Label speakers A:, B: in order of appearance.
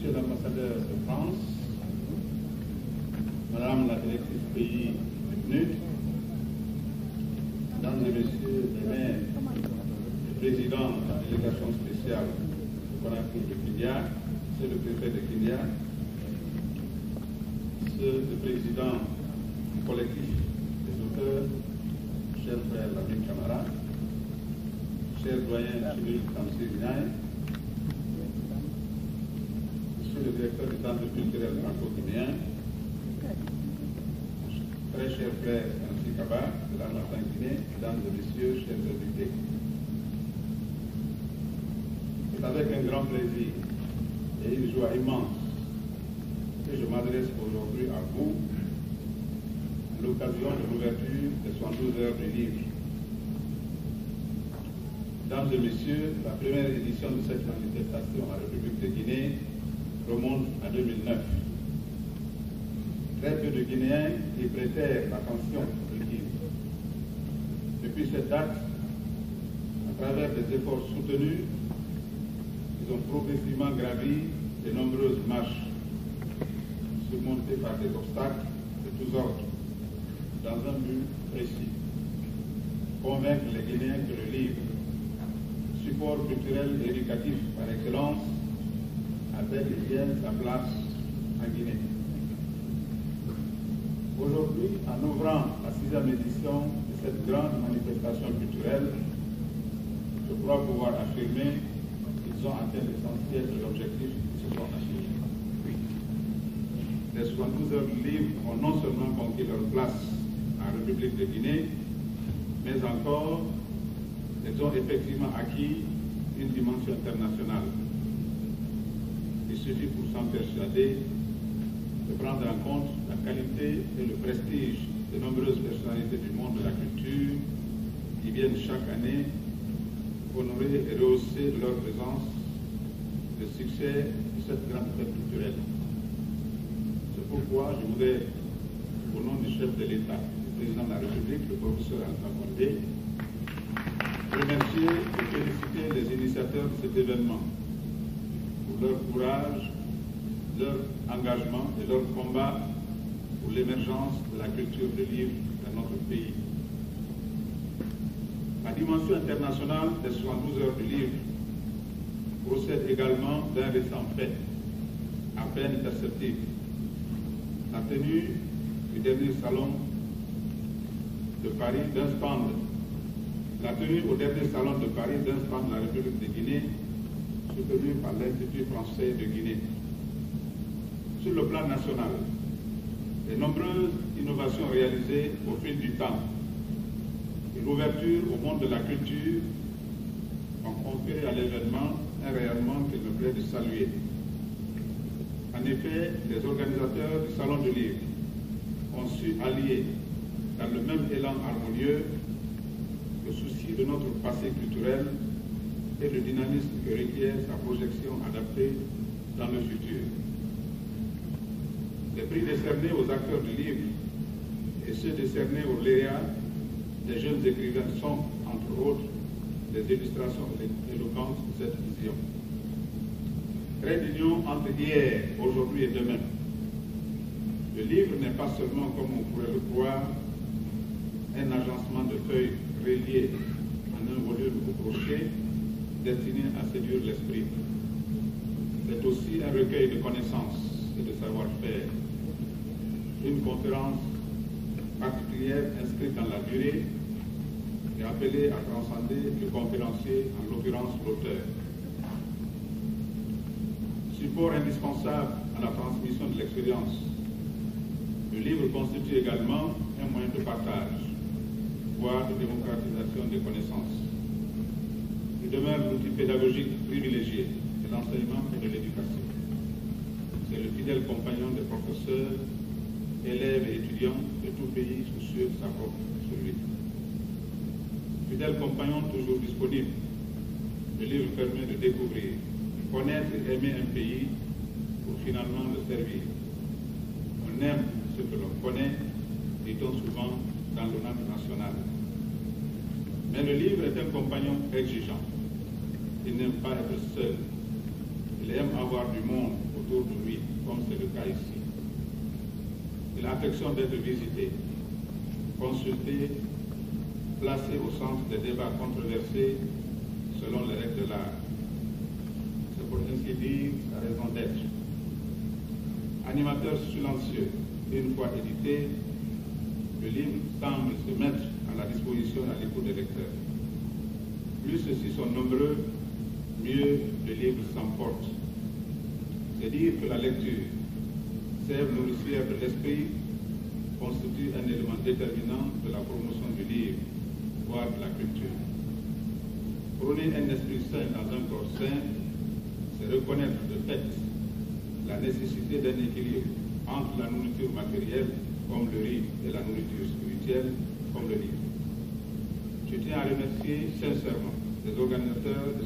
A: Monsieur l'ambassadeur de France, Madame la directrice pays PNUD, Mesdames et Messieurs les maires, le président de la délégation spéciale de Conakry de Kidia, Monsieur le préfet de Kidia, Monsieur le président du collectif des auteurs, cher frère Lamine Camara, cher doyen Chibir Tamsir Niaï, Monsieur le directeur du centre culturel franco-guinéen, très cher frère Nancy Kaba de la Martin-Guinée, mesdames et messieurs, chers invités. C'est avec un grand plaisir et une joie immense que je m'adresse aujourd'hui à vous à l'occasion de l'ouverture des 72 heures du livre. Mesdames et messieurs, la première édition de cette manifestation en République de Guinée remonte à 2009. Très peu de Guinéens y prêtèrent l'attention requise. Depuis cette date, à travers des efforts soutenus, ils ont progressivement gravi de nombreuses marches, surmontées par des obstacles de tous ordres, dans un but précis: convaincre les Guinéens que le livre, support culturel et éducatif par excellence, a bel et bien sa place en Guinée. Aujourd'hui, en ouvrant la 6e édition de cette grande manifestation culturelle, je crois pouvoir affirmer qu'ils ont atteint l'essentiel de l'objectif qui se sont achetés. Les 72 heures du livre ont non seulement conquis leur place en République de Guinée, mais encore, elles ont effectivement acquis une dimension internationale. Il suffit pour s'en persuader de prendre en compte la qualité et le prestige de nombreuses personnalités du monde de la culture qui viennent chaque année honorer et rehausser de leur présence le succès de cette grande fête culturelle. C'est pourquoi je voudrais, au nom du chef de l'État, du président de la République, le professeur Alpha Condé, remercier et féliciter les initiateurs de cet événement pour leur courage, leur engagement et leur combat pour l'émergence de la culture de livre dans notre pays. La dimension internationale des 72 heures du livre procède également d'un récent fait, à peine perceptible: la tenue du dernier salon de Paris d'un stand. La tenue au dernier salon de Paris d'un stand de la République de Guinée, soutenu par l'Institut français de Guinée. Sur le plan national, les nombreuses innovations réalisées au fil du temps et l'ouverture au monde de la culture ont conféré à l'événement un rayonnement qu'il me plaît de saluer. En effet, les organisateurs du Salon du Livre ont su allier, dans le même élan harmonieux, le souci de notre passé culturel et le dynamisme que requiert sa projection adaptée dans le futur. Les prix décernés aux acteurs du livre et ceux décernés aux lauréats des jeunes écrivains sont, entre autres, des illustrations éloquentes de cette vision. Trait d'union entre hier, aujourd'hui et demain. Le livre n'est pas seulement, comme on pourrait le croire, un agencement de feuilles reliées en un volume au crochet destiné à séduire l'esprit. C'est aussi un recueil de connaissances et de savoir-faire. Une conférence particulière inscrite dans la durée et appelée à transcender le conférencier, en l'occurrence l'auteur. Support indispensable à la transmission de l'expérience, le livre constitue également un moyen de partage, voire de démocratisation des connaissances. Il demeure l'outil pédagogique privilégié de l'enseignement et de l'éducation. C'est le fidèle compagnon des professeurs, élèves et étudiants de tout pays soucieux de sa propre survie. Fidèle compagnon toujours disponible, le livre permet de découvrir, connaître et aimer un pays pour finalement le servir. On aime ce que l'on connaît, dit-on souvent dans le langue national. Mais le livre est un compagnon exigeant. Il n'aime pas être seul. Il Il aime avoir du monde autour de lui, comme c'est le cas ici. Il affectionne d'être visité, consulté, placé au centre des débats controversés selon les règles de l'art. C'est pour ainsi dire sa raison d'être. Animateur silencieux, une fois édité, le livre semble se mettre à la disposition et à l'écoute des lecteurs. Plus ceux-ci sont nombreux, mieux le livre s'emporte. C'est dire que la lecture, sève nourricière de l'esprit, constitue un élément déterminant de la promotion du livre, voire de la culture. Prôner un esprit sain dans un corps sain, c'est reconnaître de fait la nécessité d'un équilibre entre la nourriture matérielle, comme le riz, et la nourriture spirituelle, comme le livre. Je tiens à remercier sincèrement les organisateurs de